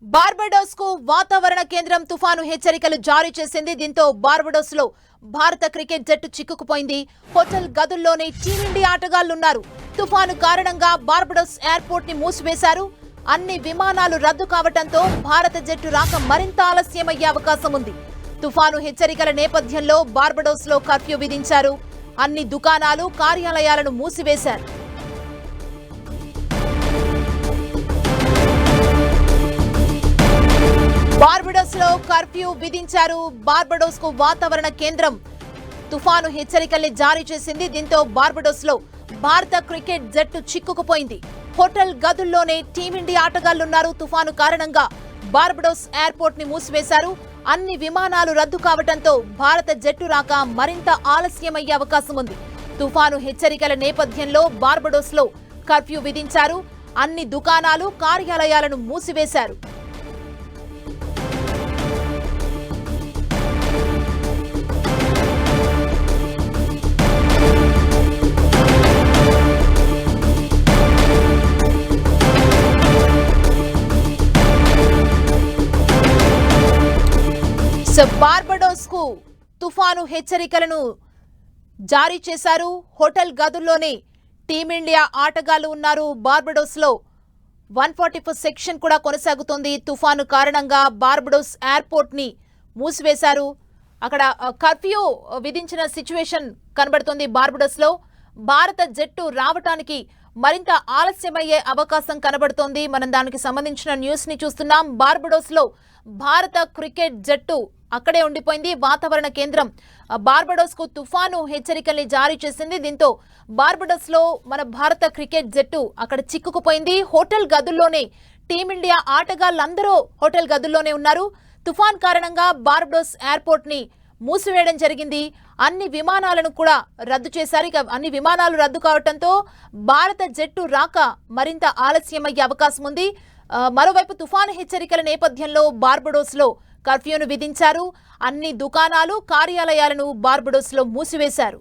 Barbados కు వాతావరణ కేంద్రం తుఫాను హెచ్చరికలు జారీ చేసింది. దీంతో బార్బడోస్ లో భారత క్రికెట్ జట్టు చిక్కుకుపోయింది. Hotel గదుల్లోనే team India ఆటగాళ్లున్నారు. తుఫాను కారణంగా బార్బడోస్ ఎయిర్పోర్ట్ ని మూసివేశారు. అన్ని విమానాలు రద్దు కావడంతో భారత జట్టు రాక మరింత ఆలస్యమయ్యే అవకాశం ఉంది. తుఫాను హెచ్చరికల నేపథ్యంలో బార్బడోస్ లో కర్ఫ్యూ విధించారు. అన్ని దుకాణాలు, కార్యాలయాలను మూసివేశారు. బార్బడోస్ లో కర్ఫ్యూ విధించారు. బార్బడోస్ కు వాతావరణ కేంద్రం తుఫాను హెచ్చరికల్ని జారీ చేసింది. దీంతో బార్బడోస్ లో భారత క్రికెట్ జట్టు చిక్కుకుపోయింది. Hotel గదుల్లోనే team India ఆటగాళ్లున్నారు. తుఫాను కారణంగా బార్బడోస్ ఎయిర్పోర్ట్ ని మూసివేశారు. అన్ని విమానాలు రద్దు కావడంతో భారత జట్టు రాక మరింత ఆలస్యమయ్యే అవకాశం ఉంది. తుఫాను హెచ్చరికల నేపథ్యంలో బార్బడోస్ లో కర్ఫ్యూ విధించారు. అన్ని దుకాణాలు, కార్యాలయాలను మూసివేశారు. బార్బడోస్ కు తుఫాను హెచ్చరికలను జారీ చేశారు. హోటల్ గదుల్లోనే టీమిండియా ఆటగాళ్లు ఉన్నారు. బార్బడోస్ లో 144 సెక్షన్ కూడా కొనసాగుతోంది. తుఫాను కారణంగా బార్బడోస్ ఎయిర్పోర్ట్ ని మూసివేశారు. అక్కడ కర్ఫ్యూ విధించిన సిచ్యువేషన్ కనబడుతోంది. బార్బడోస్ లో భారత జట్టు రావటానికి మరింత ఆలస్యమయ్యే అవకాశం కనబడుతోంది. మనం దానికి సంబంధించిన న్యూస్ ని చూస్తున్నాం. బార్బడోస్ లో భారత క్రికెట్ జట్టు అక్కడే ఉండిపోయింది. వాతావరణ కేంద్రం బార్బడోస్ కు తుఫాను హెచ్చరికల్ని జారీ చేసింది. దీంతో బార్బడోస్ లో మన భారత క్రికెట్ జట్టు అక్కడ చిక్కుకుపోయింది. హోటల్ గదుల్లోనే టీమిండియా ఆటగాళ్లందరూ హోటల్ గదుల్లోనే ఉన్నారు. తుఫాన్ కారణంగా బార్బడోస్ ఎయిర్పోర్ట్ ని మూసివేయడం జరిగింది. అన్ని విమానాలను కూడా రద్దు చేశారు. ఇక అన్ని విమానాలు రద్దు కావడంతో భారత జట్టు రాక మరింత ఆలస్యమయ్యే అవకాశం ఉంది. మరోవైపు తుఫాను హెచ్చరికల నేపథ్యంలో బార్బడోస్ లో కర్ఫ్యూను విధించారు. అన్ని దుకాణాలు, కార్యాలయాలను బార్బడోస్ లో మూసివేశారు.